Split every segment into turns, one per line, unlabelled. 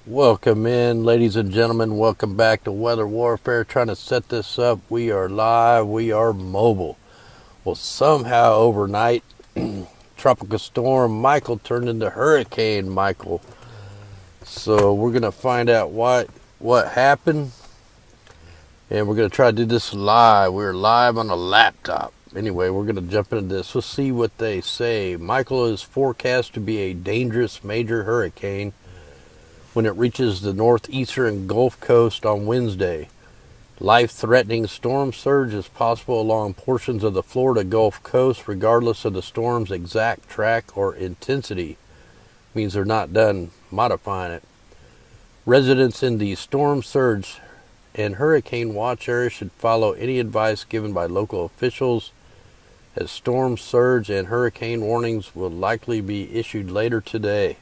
Welcome in, ladies and gentlemen. Welcome back to Weather Warfare. Trying to set this up. We are live. We are mobile. Well, somehow overnight, Tropical Storm Michael turned into Hurricane Michael. So we're going to find out what happened. And we're going to try to do this live. We're live on a laptop. Anyway, we're going to jump into this. We'll see what they say. Michael is forecast to be a dangerous major hurricane when it reaches the northeastern Gulf Coast on Wednesday. Life-threatening storm surge is possible along portions of the Florida Gulf Coast, regardless of the storm's exact track or intensity. Means they're not done modifying it. Residents in the storm surge and hurricane watch area should follow any advice given by local officials, as storm surge and hurricane warnings will likely be issued later today.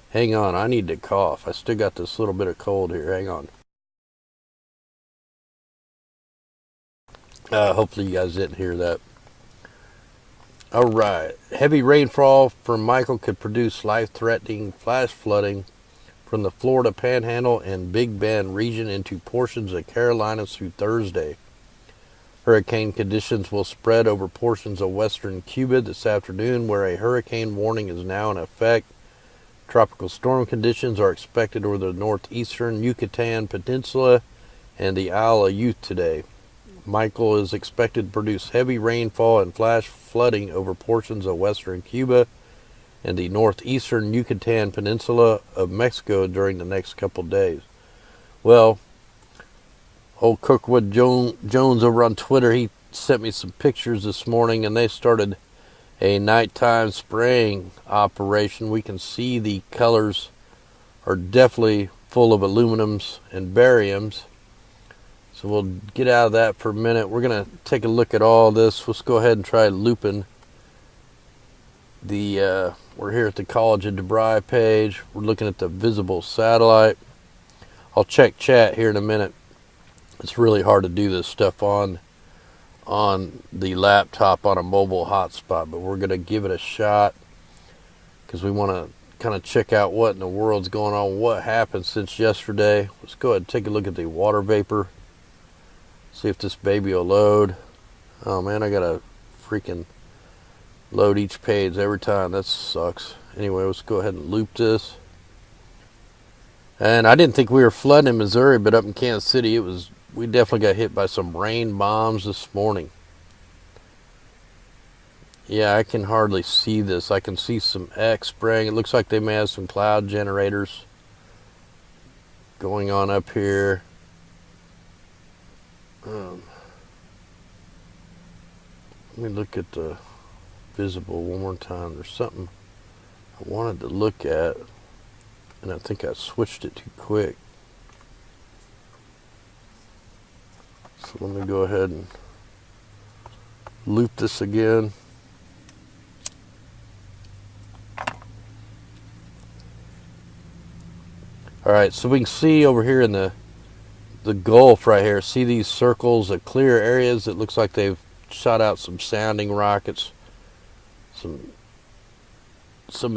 Hang on, I need to cough. I still got this little bit of cold here. Hang on. Hopefully you guys didn't hear that. All right. Heavy rainfall from Michael could produce life-threatening flash flooding from the Florida Panhandle and Big Bend region into portions of Carolinas through Thursday. Hurricane conditions will spread over portions of western Cuba this afternoon, where a hurricane warning is now in effect. Tropical storm conditions are expected over the northeastern Yucatan Peninsula and the Isle of Youth today. Michael is expected to produce heavy rainfall and flash flooding over portions of western Cuba and the northeastern Yucatan Peninsula of Mexico during the next couple days. Well, old Kirkwood Jones over on Twitter, he sent me some pictures this morning, and they started a nighttime spraying operation. We can see the colors are definitely full of aluminums and bariums. So we'll get out of that for a minute. We're going to take a look at all this. Let's go ahead and try looping the, we're here at the College of DeVry page. We're looking at the visible satellite. I'll check chat here in a minute. It's really hard to do this stuff on the laptop on a mobile hotspot, but we're going to give it a shot because we want to kind of check out what in the world's going on, what happened since yesterday. Let's go ahead and take a look at the water vapor, see if this baby will load. Oh man, I gotta freaking load each page every time. That sucks. Anyway, let's go ahead and loop this. And I didn't think we were flooding in Missouri, but up in Kansas City we definitely got hit by some rain bombs this morning. Yeah, I can hardly see this. I can see some X spraying. It looks like they may have some cloud generators going on up here. Let me look at the visible one more time. There's something I wanted to look at, and I think I switched it too quick. So let me go ahead and loop this again. Alright, so we can see over here in the Gulf right here, see these circles of clear areas. It looks like they've shot out some sounding rockets, some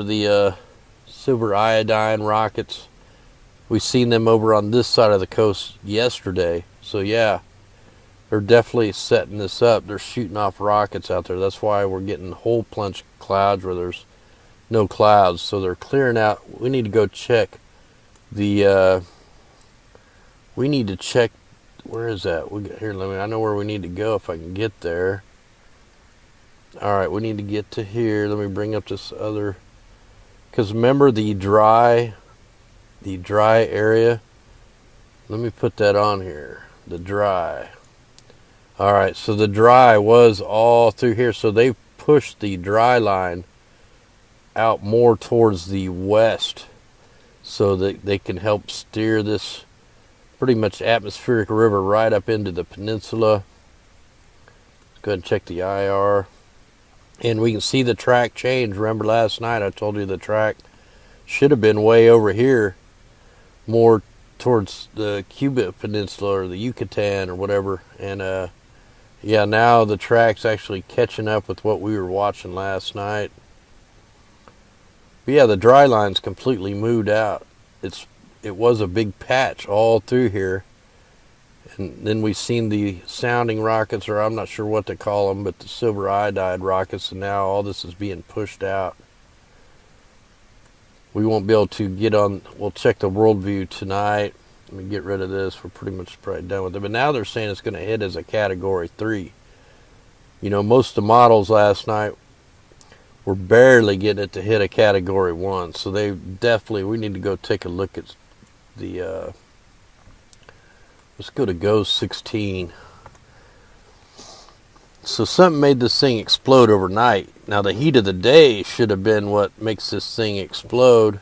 of the silver iodine rockets. We've seen them over on this side of the coast yesterday. So yeah, they're definitely setting this up. They're shooting off rockets out there. That's why we're getting hole punch clouds where there's no clouds. So they're clearing out. We need to go check the we need to check, where is that? I know where we need to go if I can get there. Alright, we need to get to here. Let me bring up this other, because remember the dry area? Let me put that on here. The dry. Alright, so the dry was all through here. So they've pushed the dry line out more towards the west so that they can help steer this pretty much atmospheric river right up into the peninsula. Let's go ahead and check the IR. And we can see the track change. Remember last night I told you the track should have been way over here, more towards the Cuba Peninsula or the Yucatan or whatever. And yeah, now the track's actually catching up with what we were watching last night. But yeah, the dry line's completely moved out. it was a big patch all through here. And then we seen the sounding rockets, or I'm not sure what to call them, but the silver iodide rockets, and now all this is being pushed out. We won't be able to get on, we'll check the world view tonight. Let me get rid of this. We're pretty much probably done with it. But now they're saying it's going to hit as a Category 3. You know, most of the models last night were barely getting it to hit a Category 1. So they definitely, we need to go take a look at the, let's go to Go 16. So something made this thing explode overnight. Now the heat of the day should have been what makes this thing explode.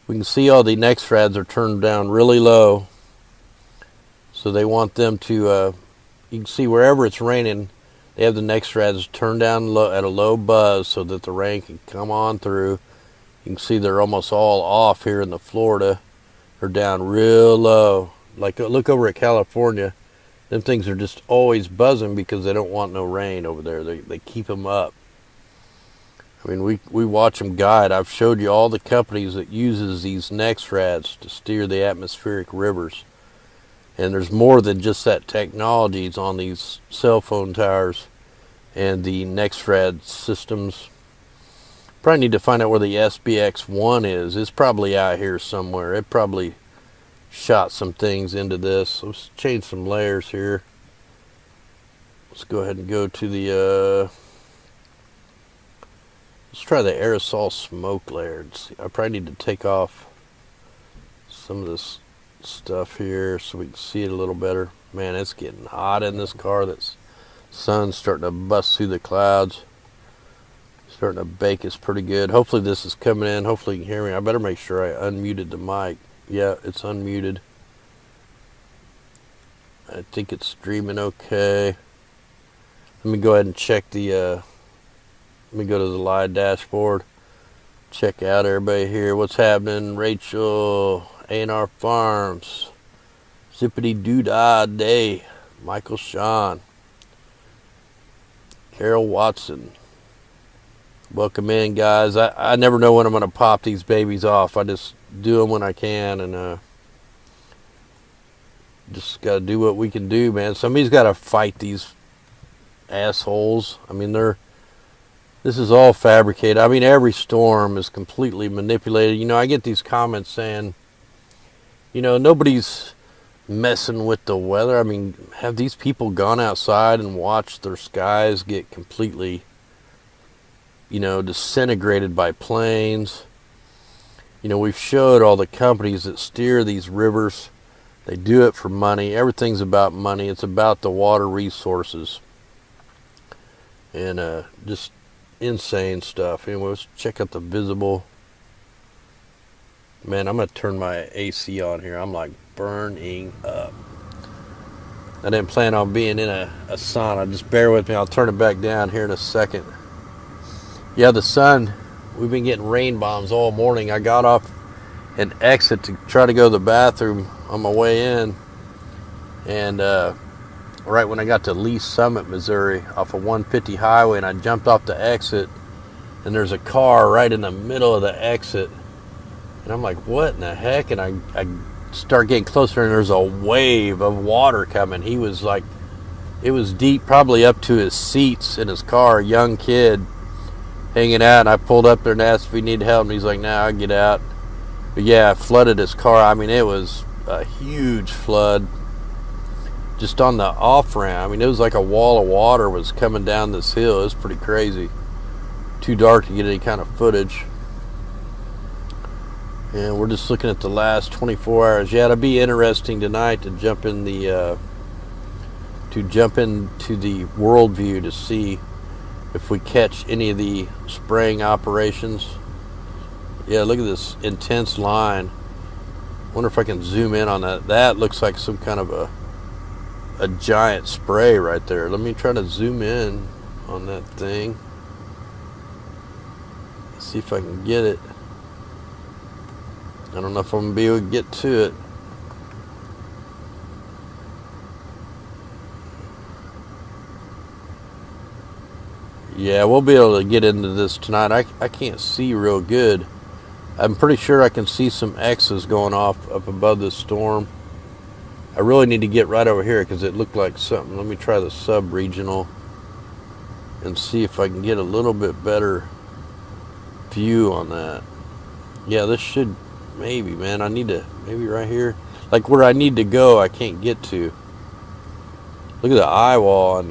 We can see all the next rads are turned down really low. So they want them to, you can see wherever it's raining, they have the next rads turned down low, at a low buzz so that the rain can come on through. You can see they're almost all off here in the Florida. They're down real low. Like, look over at California. Them things are just always buzzing because they don't want no rain over there. They keep them up. I mean, we watch them guide. I've showed you all the companies that uses these NEXRADs to steer the atmospheric rivers. And there's more than just that technology on these cell phone towers and the NEXRAD systems. Probably need to find out where the SBX-1 is. It's probably out here somewhere. It probably shot some things into this. Let's change some layers here. Let's go ahead and go to the let's try the aerosol smoke layer. I probably need to take off some of this stuff here so we can see it a little better. Man, it's getting hot in this car. That sun's starting to bust through the clouds. Starting to bake us pretty good. Hopefully this is coming in. Hopefully you can hear me. I better make sure I unmuted the mic. Yeah, it's unmuted. I think it's streaming okay. Let me go ahead and check the, let me go to the live dashboard. Check out everybody here. What's happening? Rachel, A&R Farms, Zippity Doodah Day, Michael Sean, Carol Watson. Welcome in, guys. I never know when I'm going to pop these babies off. I just do them when I can, and just got to do what we can do, man. Somebody's got to fight these assholes. I mean, this is all fabricated. I mean, every storm is completely manipulated. You know, I get these comments saying, you know, nobody's messing with the weather. I mean, have these people gone outside and watched their skies get completely, you know, disintegrated by planes? You know, we've showed all the companies that steer these rivers. They do it for money. Everything's about money. It's about the water resources. And just insane stuff. Anyway, let's check out the visible. Man, I'm going to turn my AC on here. I'm like burning up. I didn't plan on being in a sauna. Just bear with me. I'll turn it back down here in a second. Yeah, the sun, we've been getting rain bombs all morning. I got off an exit to try to go to the bathroom on my way in. And right when I got to Lee Summit, Missouri, off of 150 highway, and I jumped off the exit, and there's a car right in the middle of the exit. And I'm like, what in the heck? And I start getting closer, and there's a wave of water coming. He was like, it was deep, probably up to his seats in his car, a young kid hanging out. And I pulled up there and asked if he needed help, and he's like, nah, I'll get out. But yeah, it flooded his car. I mean, it was a huge flood just on the off-ramp. I mean, it was like a wall of water was coming down this hill. It was pretty crazy. Too dark to get any kind of footage. And we're just looking at the last 24 hours. Yeah, it'll be interesting tonight to jump in the into the world view to see if we catch any of the spraying operations. Yeah, look at this intense line. Wonder if I can zoom in on that. That looks like some kind of a giant spray right there. Let me try to zoom in on that thing. See if I can get it. I don't know if I'm going to be able to get to it. Yeah, we'll be able to get into this tonight. I can't see real good. I'm pretty sure I can see some X's going off up above this storm. I really need to get right over here because it looked like something. Let me try the sub-regional and see if I can get a little bit better view on that. Yeah, this should, maybe, man. I need to, maybe right here. Like where I need to go, I can't get to. Look at the eye wall on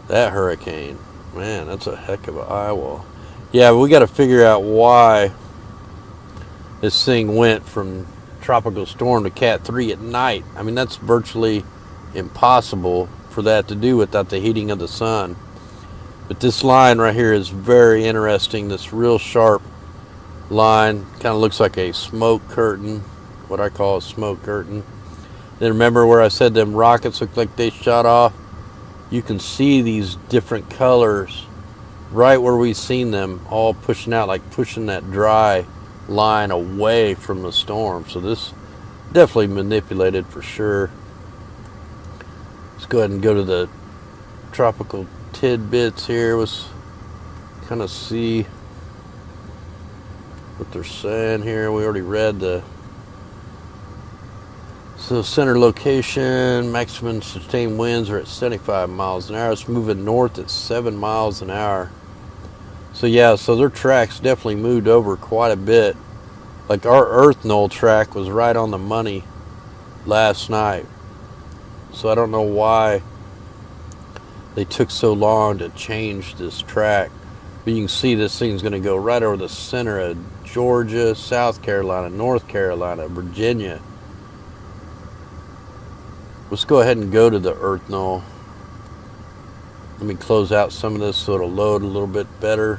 that hurricane. Man, that's a heck of an eye wall. Yeah, but we got to figure out why this thing went from tropical storm to Cat 3 at night. I mean, that's virtually impossible for that to do without the heating of the sun. But this line right here is very interesting. This real sharp line kind of looks like a smoke curtain, what I call a smoke curtain. Then remember where I said them rockets look like they shot off? You can see these different colors right where we've seen them all pushing out, like pushing that dry line away from the storm. So this definitely manipulated for sure. Let's go ahead and go to the tropical tidbits here. Let's kind of see what they're saying here. We already read the center location, maximum sustained winds are at 75 miles an hour. It's moving north at 7 miles an hour. So yeah, so their tracks definitely moved over quite a bit. Like our Earth Knoll track was right on the money last night. So I don't know why they took so long to change this track. But you can see this thing's going to go right over the center of Georgia, South Carolina, North Carolina, Virginia. Let's go ahead and go to the Earth Knoll. Let me close out some of this so it'll load a little bit better.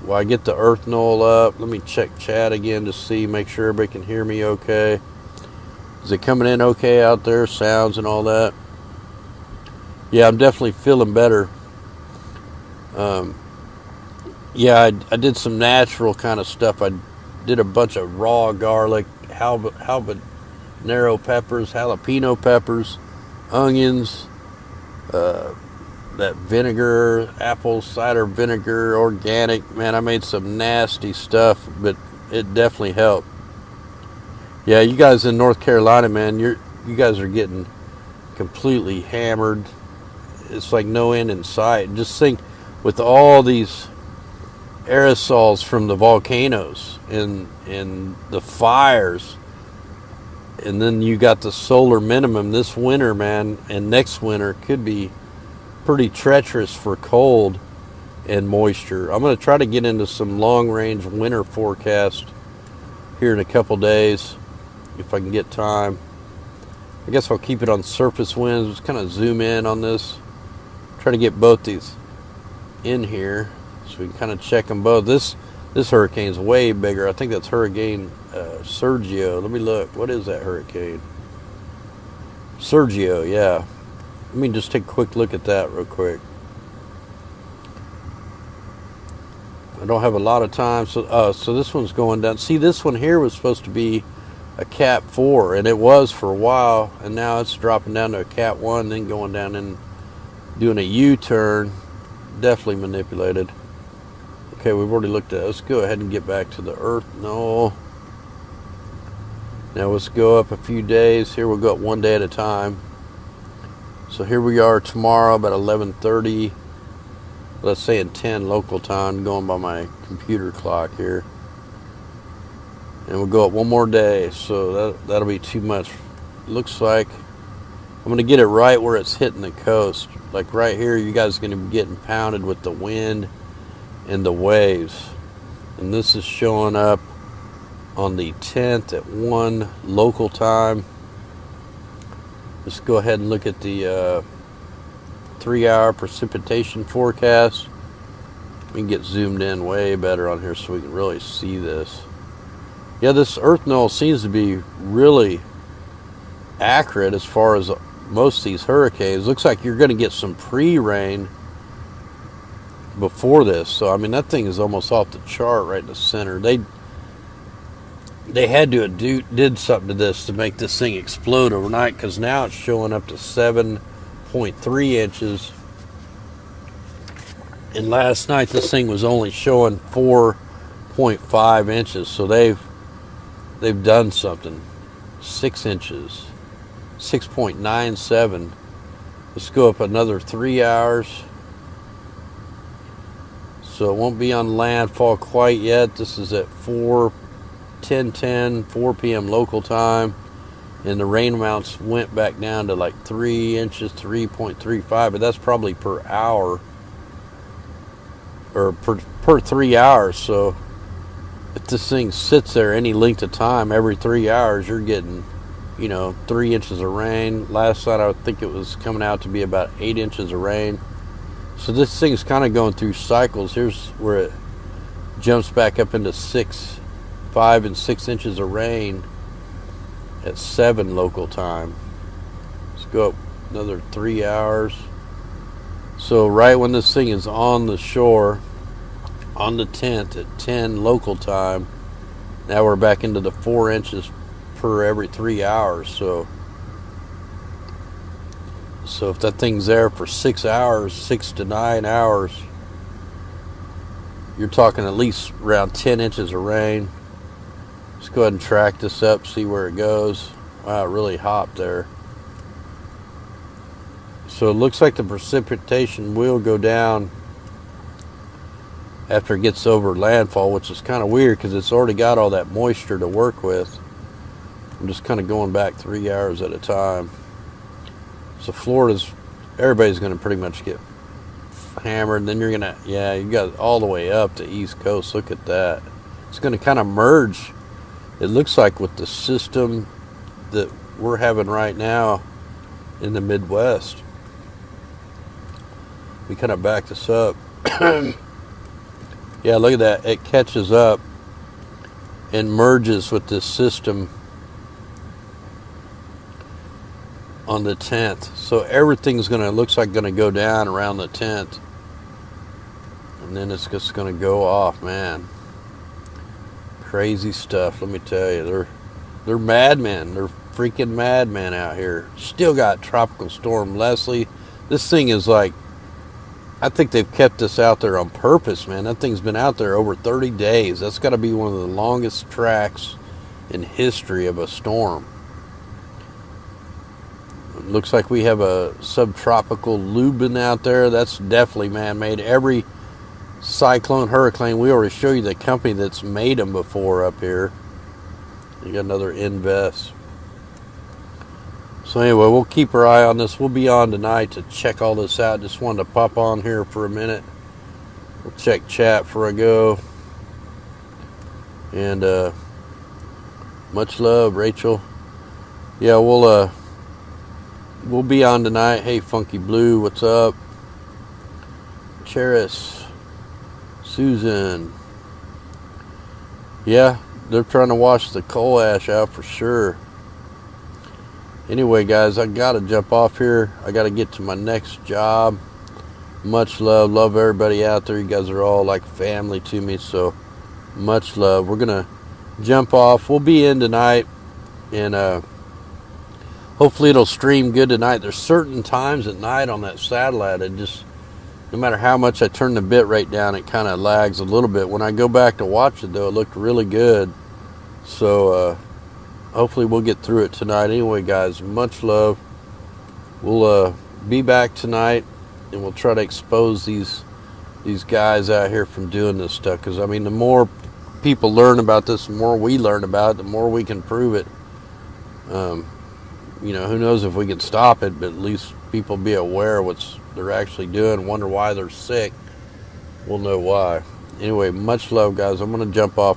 While I get the Earth Knoll up, let me check chat again to see, make sure everybody can hear me okay. Is it coming in okay out there, sounds and all that? Yeah, I'm definitely feeling better. Yeah, I did some natural kind of stuff. I did a bunch of raw garlic, habanero peppers, jalapeno peppers, onions, that vinegar, apple cider vinegar, organic. Man, I made some nasty stuff, but it definitely helped. Yeah, you guys in North Carolina, man, you guys are getting completely hammered. It's like no end in sight. Just think, with all these aerosols from the volcanoes and the fires, and then you got the solar minimum this winter, man, and next winter could be pretty treacherous for cold and moisture. I'm going to try to get into some long-range winter forecast here in a couple days if I can get time. I guess I'll keep it on surface winds. Just kind of zoom in on this. Try to get both these in here so we can kind of check them both. This hurricane's way bigger. I think that's Hurricane Sergio. Let me look. What is that hurricane? Sergio, yeah. Let me just take a quick look at that real quick. I don't have a lot of time. So this one's going down. See, this one here was supposed to be a Cat 4, and it was for a while, and now it's dropping down to a Cat 1, then going down and doing a U-turn. Definitely manipulated. Okay, we've already looked at it. Let's go ahead and get back to the Earth Knoll. Now let's go up a few days. Here we'll go up one day at a time. So here we are tomorrow about 11:30. Let's say in 10 local time, going by my computer clock here. And we'll go up one more day, so that'll be too much. Looks like I'm going to get it right where it's hitting the coast. Like right here, you guys are going to be getting pounded with the wind and the waves. And this is showing up on the 10th at 1 local time. Let's go ahead and look at the 3-hour precipitation forecast. We can get zoomed in way better on here so we can really see this. Yeah, this Earth Knoll seems to be really accurate as far as most of these hurricanes. Looks like you're going to get some pre-rain before this. So, I mean, that thing is almost off the chart right in the center. They had to did something to this to make this thing explode overnight, because now it's showing up to 7.3 inches. And last night this thing was only showing 4 0.5 inches. So they've done something. 6 inches, 6.97. Let's go up another 3 hours. So it won't be on landfall quite yet. This is at 4 p.m. local time. And the rain amounts went back down to like 3 inches, 3.35, but that's probably per hour, or per 3 hours. So if this thing sits there any length of time, every 3 hours, you're getting, 3 inches of rain. Last night I would think it was coming out to be about 8 inches of rain. So this thing's kind of going through cycles. Here's where it jumps back up into 5 and 6 inches of rain at 7 local time. Let's go up another 3 hours. So right when this thing is on the shore, on the 10th at 10 local time, now we're back into the 4 inches per every 3 hours. So if that thing's there for 6 hours, 6 to 9 hours, you're talking at least around 10 inches of rain. Let's go ahead and track this up, see where it goes. Wow, it really hopped there. So it looks like the precipitation will go down after it gets over landfall, which is kind of weird because it's already got all that moisture to work with. I'm just kind of going back 3 hours at a time. So everybody's going to pretty much get hammered. And then you're going to, you got all the way up to East Coast. Look at that. It's going to kind of merge, it looks like, with the system that we're having right now in the Midwest. We kind of back this up. Yeah, look at that. It catches up and merges with this system on the 10th. So everything's looks like going to go down around the 10th. And then it's just going to go off, man. Crazy stuff, let me tell you. They're madmen. They're freaking madmen out here. Still got Tropical Storm Leslie. This thing is like, I think they've kept this out there on purpose, man. That thing's been out there over 30 days. That's got to be one of the longest tracks in history of a storm. It looks like we have a subtropical Lubin out there. That's definitely man-made. Every cyclone, hurricane, we already show you the company that's made them before up here. You got another Invest. So anyway, we'll keep our eye on this. We'll be on tonight to check all this out. Just wanted to pop on here for a minute. We'll check chat before I go. And much love, Rachel. Yeah, we'll be on tonight. Hey, Funky Blue, what's up? Cheris, Susan. Yeah, they're trying to wash the coal ash out for sure. Anyway, guys, I gotta jump off here. I gotta get to my next job. Much love. Love everybody out there. You guys are all like family to me, so much love. We're gonna jump off. We'll be in tonight, and hopefully it'll stream good tonight. There's certain times at night on that satellite, it just, no matter how much I turn the bit rate down, it kind of lags a little bit. When I go back to watch it, though, it looked really good. So hopefully we'll get through it tonight. Anyway, guys, much love. We'll be back tonight, and we'll try to expose these guys out here from doing this stuff. Because, I mean, the more people learn about this, the more we learn about it, the more we can prove it. Who knows if we can stop it, but at least people be aware of what they're actually doing, wonder why they're sick. We'll know why. Anyway, much love, guys. I'm going to jump off.